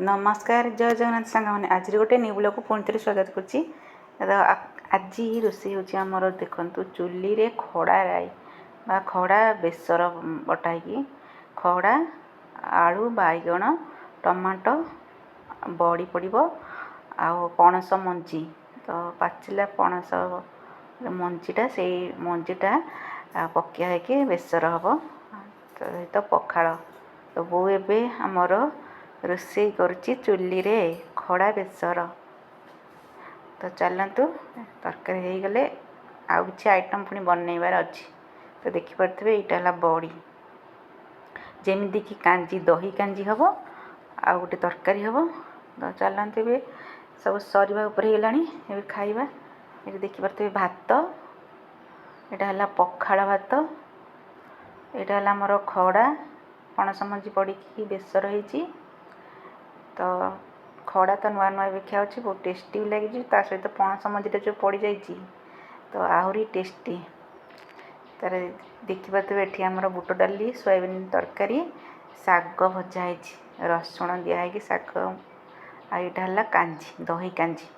नमस्कार जय जगन्नाथ सांग मैंने आज गोटे न्यू ब्लॉग को पुणी थे स्वागत करुच्ची। आज रोषे होमर देखु चुली रे खड़ा राई बा खड़ा बेसर बटाई खड़ा आलू बैगण टमाटो बड़ी पड़ो पणस मंजी तो पाचिला पणस मंजीटा से मंजीटा पकिया है बेसर हम तो पखाड़ तो बो ए आमर रोषे करुच्ची चुली रे खड़ा बेसर। तो चलतु तरकारी हो गले आउ कि आइटम पुणी बनइबार अच्छी तो देखिपे यहाँ बड़ी जमीदी कि कांजी दही कांजी हम आ गोटे तरकारी हम। तो चलतु ए सब सरिबा उपर होगा खाइबा। ये देखिपे भात यहाँ है पखाड़ भात यहाँ है आमर खड़ा पणस मंजी पड़ी बेसर होती तो खड़ा तो नुआ नुआ देखा अच्छे बहुत टेस्टी भी लगी सहित पणस मंजीटा जो पड़ जा तो आहरी टेस्टी। तार देखिपे ये आमर बुट डाली सोयाबीन तरकारी शाग भजा है रसुण दिखाई शाग आईटा है कांजी दही कांजी।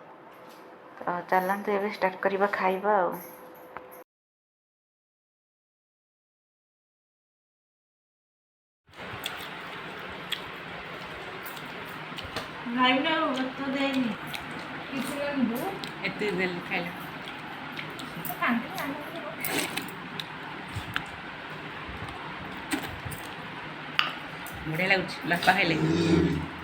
तो चलते ये स्टार्ट करवा खाइबा। बढ़िया लगुच बापा खाइले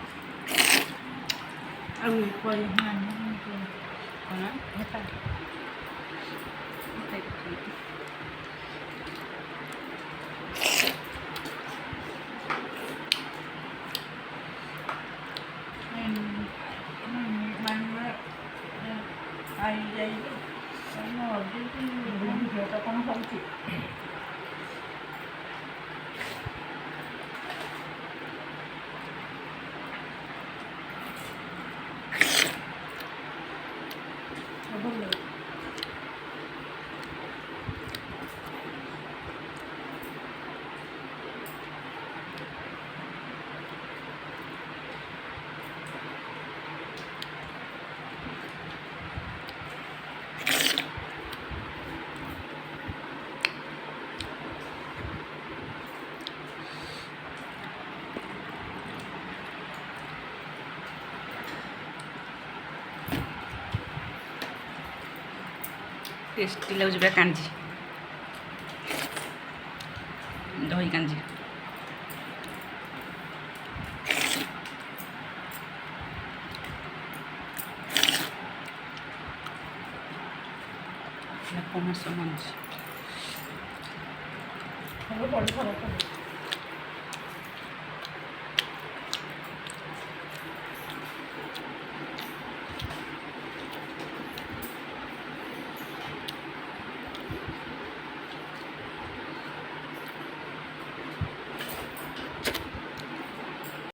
टेस्टी लगे पूरा कांजी दही कांजी पणस मंजी